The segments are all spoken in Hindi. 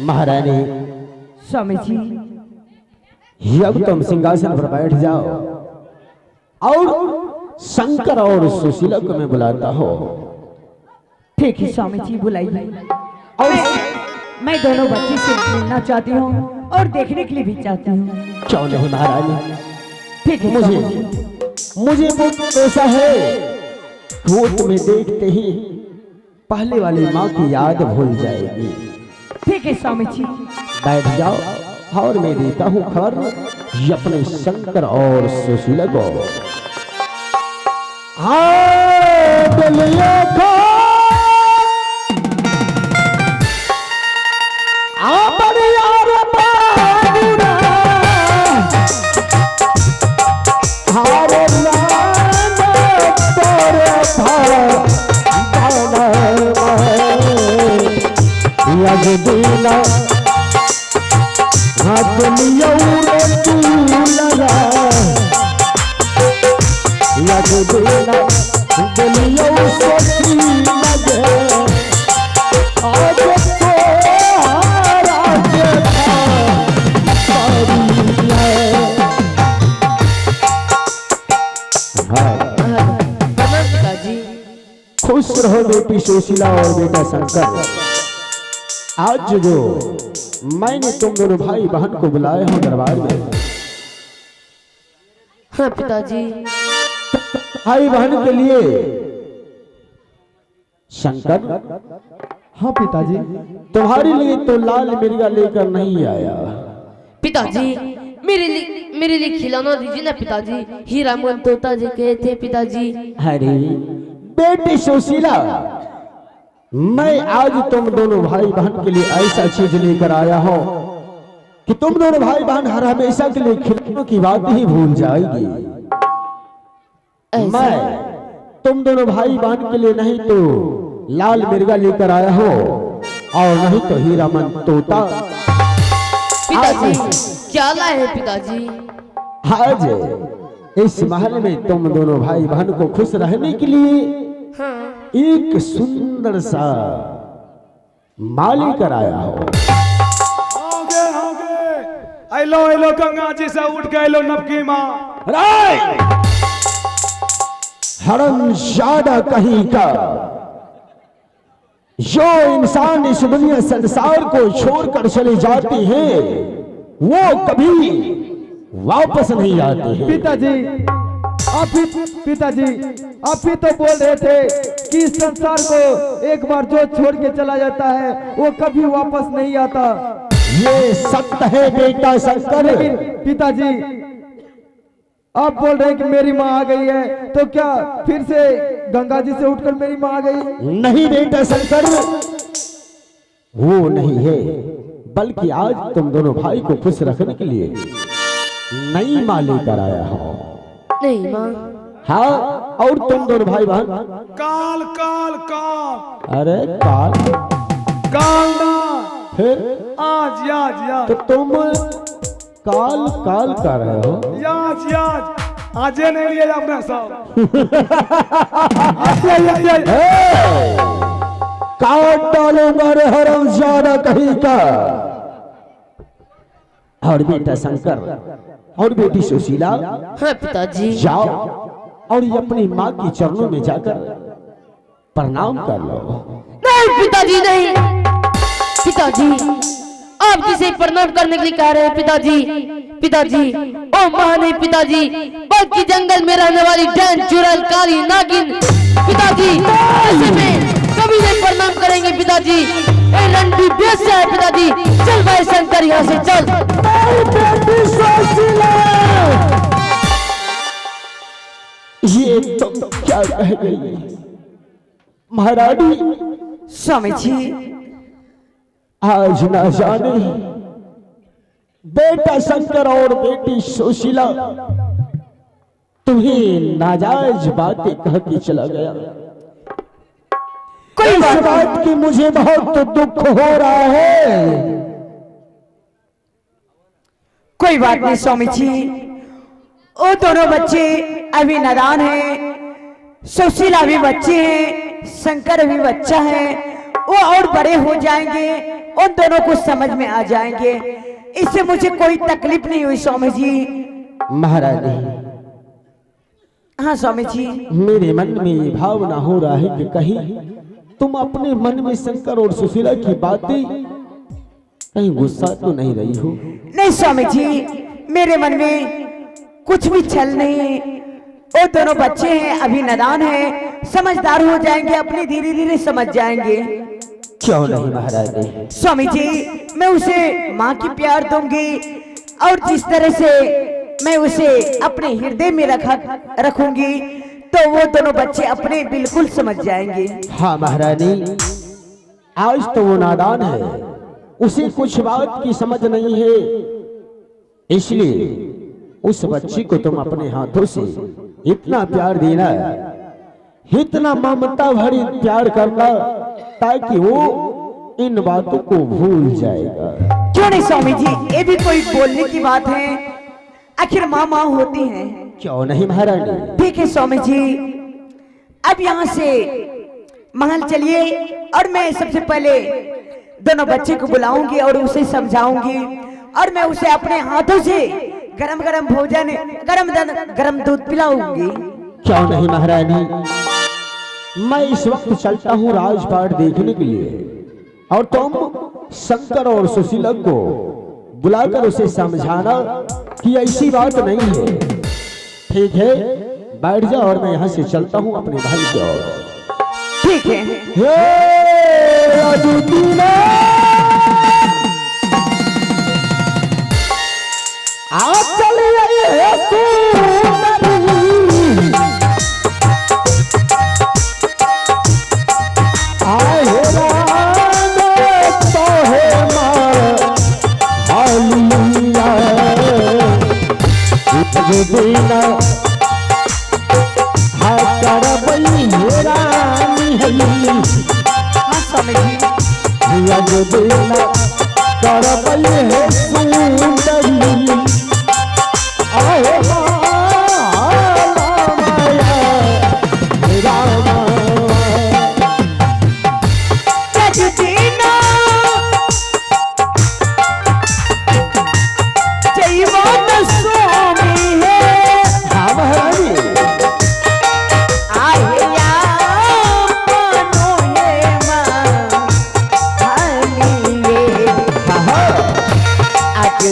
महारानी स्वामी जी अब तुम सिंहासन पर बैठ जाओ और शंकर और सुशीला को मैं बुलाता हूँ। ठीक है स्वामी जी, बुलाइए। और मैं दोनों बच्चे से मिलना चाहती हूँ और देखने के लिए भी चाहती हूँ। क्यों नहीं महारानी, ठीक है स्वामी जी। मुझे वो ऐसा है वो तुम्हें देखते ही पहले वाली माँ की याद भूल जाएगी। ठीक है स्वामी जी। बैठ जाओ और मैं देता हूँ खबर अपने शंकर और सुशीला को। हाँ दिलिया को दीना हाथ लिया तू लगा लग दीना दिलिया सोची लगे आज तो खुश रहो बेटी सुशीला और बेटा शंकर। आज जो मैंने तुम दोनों भाई बहन को बुलाया हूं दरबार में। हाँ पिताजी। भाई बहन के लिए शंकर। हाँ पिताजी। तुम्हारे लिए तो लाल मिर्गा लेकर नहीं आया। पिताजी मेरे लिए खिलौना दीजिए ना पिताजी। हीरा मोहन तोता जी कहे थे पिताजी। अरे बेटी सुशीला, मैं आज तुम दोनों भाई बहन के लिए ऐसा चीज लेकर आया हूं कि तुम दोनों भाई बहन हर हमेशा के लिए खिलौनों की बात ही भूल जाएगी। मैं तुम दोनों भाई बहन के लिए नहीं तो लाल मिर्गा लेकर आया हूं और नहीं तो हीरा मन तोता। पिताजी क्या लाए हैं पिताजी? आज इस महल में तुम दोनों भाई बहन को खुश रहने के लिए एक सुंदर सा माली कराया हो। आगे आगे आइलो गंगा जी से उठ गए लो नबकी माँ। हरामजादा कहीं का, जो इंसान इस दुनिया संसार को छोड़कर चले जाते हैं वो कभी वापस नहीं आते हैं। पिताजी आप ही तो बोल रहे थे कि इस संसार को एक बार जो छोड़ के चला जाता है वो कभी वापस नहीं आता। ये सत्य है बेटा शंकर। लेकिन पिताजी आप बोल रहे हैं कि मेरी माँ आ गई है, तो क्या फिर से गंगा जी से उठकर मेरी माँ आ गई? नहीं बेटा शंकर, वो नहीं है, बल्कि आज तुम दोनों भाई को खुश रखने के लिए नई माँ लेकर आया हूँ। नहीं माँ। हाँ, और तुम दोनों भाई बहन काल काल काल। अरे काल काल ना, फिर आज तो तुम काल काल कर रहे हो। याज आजे नहीं लिए अपने सब। काट डालूंगा रे हरामजादा कहीं का। और बेटा शंकर और बेटी सुशीला, हाँ पिताजी। जाओ और ये अपनी माँ की चरणों में जाकर प्रणाम कर लो। नहीं पिताजी नहीं। पिताजी आप जिसे प्रणाम करने के लिए कह रहे हैं पिताजी ओ माँ नहीं पिताजी, बल्कि जंगल में रहने वाली डैन चुड़ैल काली नागिन। पिताजी ऐसे में कभी नहीं प्रणाम करेंगे पिताजी। ए रंडी बेस्या है पिताजी। चल भाई शंकर यहाँ से चल। ये तुम क्या कह गई महारानी? स्वामी जी आज ना जाने बेटा शंकर और बेटी सुशीला तुम्हें नाजायज बातें कह के चला गया। कोई बात की मुझे बहुत दुख हो रहा है। कोई बात नहीं स्वामी जी, वो दोनों बच्चे अभी नादान हैं। सुशीला भी बच्चे हैं, शंकर भी बच्चा है। वो और बड़े हो जाएंगे, उन दोनों को समझ में आ जाएंगे। इससे मुझे कोई तकलीफ नहीं हुई स्वामी जी। महारानी, हाँ स्वामी जी। मेरे मन में ये भावना हो रहा है कि कहीं तुम अपने मन में शंकर और सुशीला की बातें कहीं गुस्सा तो नहीं रही हो? नहीं स्वामी जी, मेरे मन में कुछ भी छल नहीं। वो दोनों बच्चे हैं, अभी नादान हैं, समझदार हो जाएंगे, अपने धीरे धीरे समझ जाएंगे। क्यों नहीं महारानी? स्वामी जी, मैं उसे माँ की प्यार दूंगी और जिस तरह से मैं उसे अपने हृदय में रखूंगी तो वो दोनों बच्चे अपने बिल्कुल समझ जाएंगे। हाँ महारानी, आज तो वो नादान है, उसे कुछ बात की समझ नहीं है, इसलिए उस बच्ची को तुम अपने हाथों से इतना प्यार देना, इतना ममता भरी प्यार करना ताकि वो इन बातों को भूल जाएगा। क्यों नहीं स्वामी जी, ये भी कोई बोलने की बात है, आखिर माँ माँ होती हैं। क्यों नहीं महारानी? ठीक है स्वामी जी, अब यहाँ से महल चलिए और मैं सबसे पहले दोनों बच्चे को बुलाऊंगी और उसे समझाऊंगी और मैं उसे अपने हाथों से गरम गरम भोजन, गरम दूध पिलाऊंगी। क्यों नहीं महारानी? मैं इस वक्त चलता हूँ राजपाट देखने के लिए और तुम शंकर और सुशीला को बुलाकर उसे समझाना कि ऐसी बात नहीं है। ठीक है, बैठ जा और मैं यहाँ से चलता हूँ अपने भाई की ओर। ठीक है। आप चलिए देना हाकर बनी रानी है। हाँ स्वामी जी। लग देना कर बनी है सुंदरी, आए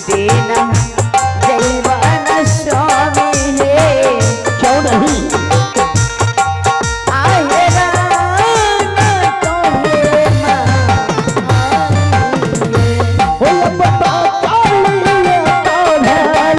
दे